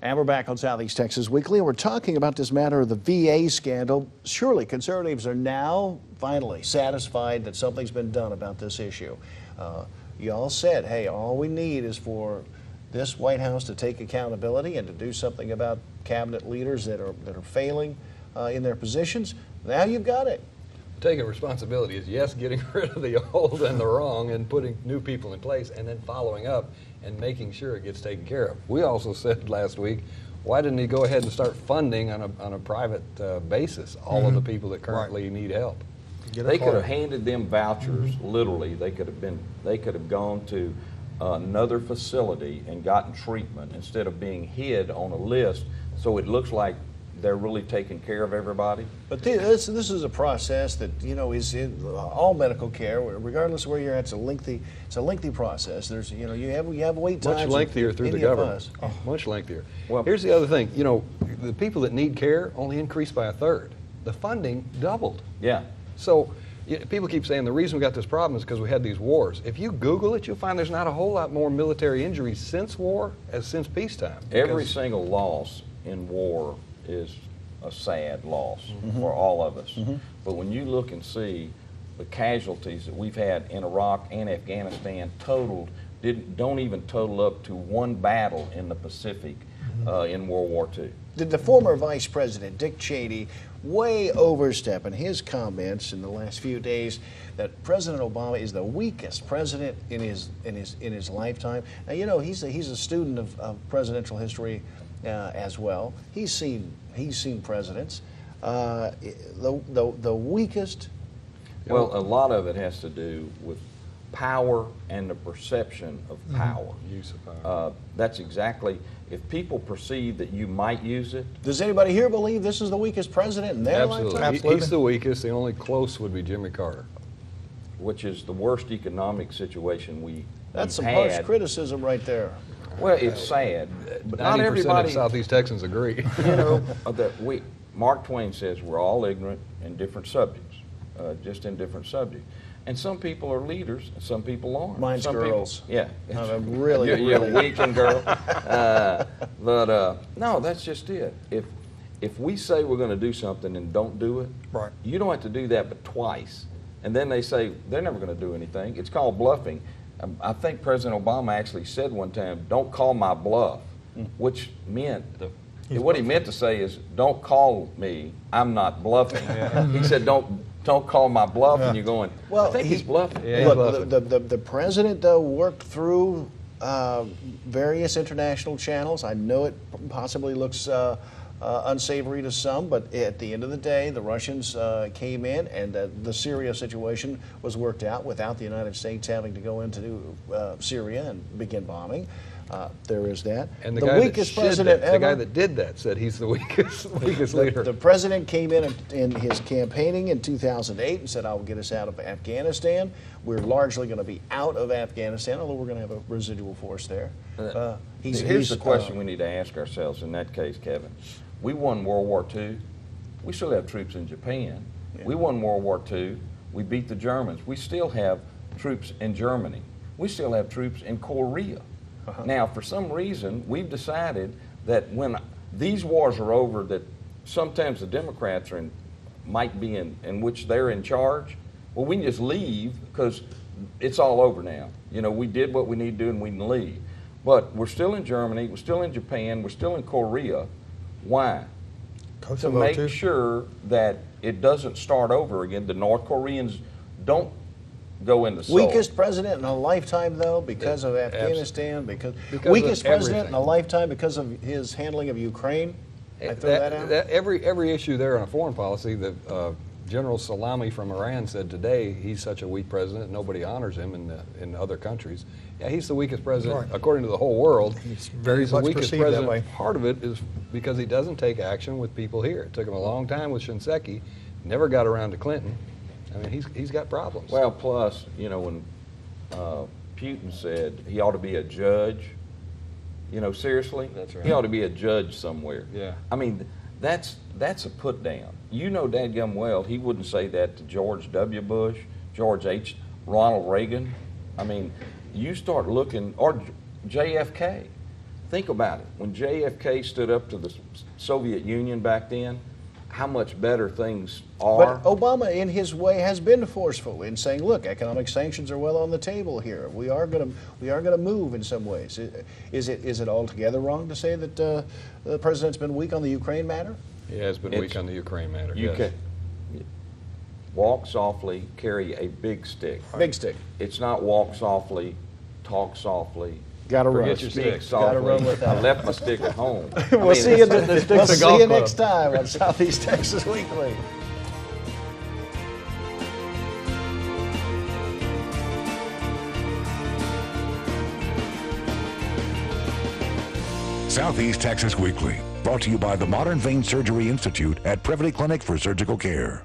And we're back on Southeast Texas Weekly, and we're talking about this matter of the VA scandal. Surely conservatives are now finally satisfied that something's been done about this issue. Y'all said, hey, all we need is for this White House to take accountability and to do something about cabinet leaders that are failing in their positions. Now you've got it. Taking responsibility is, yes, getting rid of the old and the wrong and putting new people in place and then following up and making sure it gets taken care of. We also said last week, why didn't he go ahead and start funding on a private basis all of the people that currently need help? They could have handed them vouchers, literally. They could have gone to another facility and gotten treatment instead of being hid on a list so it looks like they're really taking care of everybody. But this is a process that, you know, is in all medical care, regardless of where you're at. It's a lengthy process. There's, you know, you have wait times. Much lengthier through the government. Oh, much lengthier. Well, here's the other thing. You know, the people that need care only increased by a third. The funding doubled. Yeah. So people keep saying the reason we got this problem is because we had these wars. If you Google it, you'll find there's not a whole lot more military injuries since war as since peacetime. Every single loss in war is a sad loss for all of us. But when you look and see the casualties that we've had in Iraq and Afghanistan totaled, don't even total up to one battle in the Pacific in World War II. Did the former Vice President Dick Cheney way overstep in his comments in the last few days that President Obama is the weakest president in his lifetime? Now, you know, he's a student of presidential history as well. He's seen presidents. The weakest. Well, a lot of it has to do with power and the perception of power. Use of power. That's exactly. If people perceive that you might use it. Does anybody here believe this is the weakest president in their lifetime? Absolutely. He's the weakest. The only close would be Jimmy Carter. Which is the worst economic situation That's some had. harsh criticism right there. Well, it's sad, but not 90% everybody. of Southeast Texans agree. You know, Mark Twain says we're all ignorant in different subjects, just in different subjects. And some people are leaders, and some people aren't. Mine's some girls. People, yeah. I'm really, you're weak and girl. No, that's just it. If we say we're going to do something and don't do it, you don't have to do that but twice. And then they say they're never going to do anything. It's called bluffing. I think President Obama actually said one time, "Don't call my bluff," which meant what he meant to say is, "Don't call me. I'm not bluffing." He said, "Don't call my bluff," and you're going, well, I think he's bluffing. Yeah, look, the president worked through various international channels. I know it possibly looks unsavory to some, but at the end of the day, the Russians came in, and the Syria situation was worked out without the United States having to go into Syria and begin bombing. There is that. And the weakest president ever. The guy that did that said he's the weakest leader. The president came in his campaigning in 2008 and said, "I will get us out of Afghanistan." We're largely going to be out of Afghanistan, although we're going to have a residual force there. Here's the question we need to ask ourselves in that case, Kevin. We won World War II. We still have troops in Japan. Yeah. We won World War II. We beat the Germans. We still have troops in Germany. We still have troops in Korea. Now, for some reason, we've decided that when these wars are over, that sometimes the Democrats might be in which they're in charge. Well, we can just leave because it's all over now. You know, we did what we need to do and we can leave. But we're still in Germany, we're still in Japan, we're still in Korea. Why? To make sure that it doesn't start over again. The North Koreans don't go into Seoul. Weakest president in a lifetime, though, because of Afghanistan. Because weakest president in a lifetime because of his handling of Ukraine. I throw that out. Every issue there on a foreign policy, the General Salami from Iran said today he's such a weak president, nobody honors him in other countries. Yeah, he's the weakest president according to the whole world. He's very he's much the weakest perceived president. that way. Part of it is because he doesn't take action with people here. It took him a long time with Shinseki, never got around to Clinton. I mean, he's got problems. Well, plus, you know, when Putin said he ought to be a judge, you know, seriously, that's right. He ought to be a judge somewhere. Yeah. I mean, that's a put down. You know dadgum well he wouldn't say that to George W. Bush, Ronald Reagan. I mean, you start looking, or JFK. Think about it. When JFK stood up to the Soviet Union back then, how much better things are. But Obama, in his way, has been forceful in saying, "Look, economic sanctions are well on the table here. We are going to move in some ways." Is it altogether wrong to say that the president's been weak on the Ukraine matter? He has been weak on the Ukraine matter. You yes. can walk softly, carry a big stick. Big stick. It's not walk softly, talk softly. Got to run. Forget your Speak stick. softly. Gotta run with that. I left my stick at home. We'll see you, Stick's we'll a see golf you club. next time on Southeast Texas Weekly. Southeast Texas Weekly, brought to you by the Modern Vein Surgery Institute at Privilege Clinic for Surgical Care.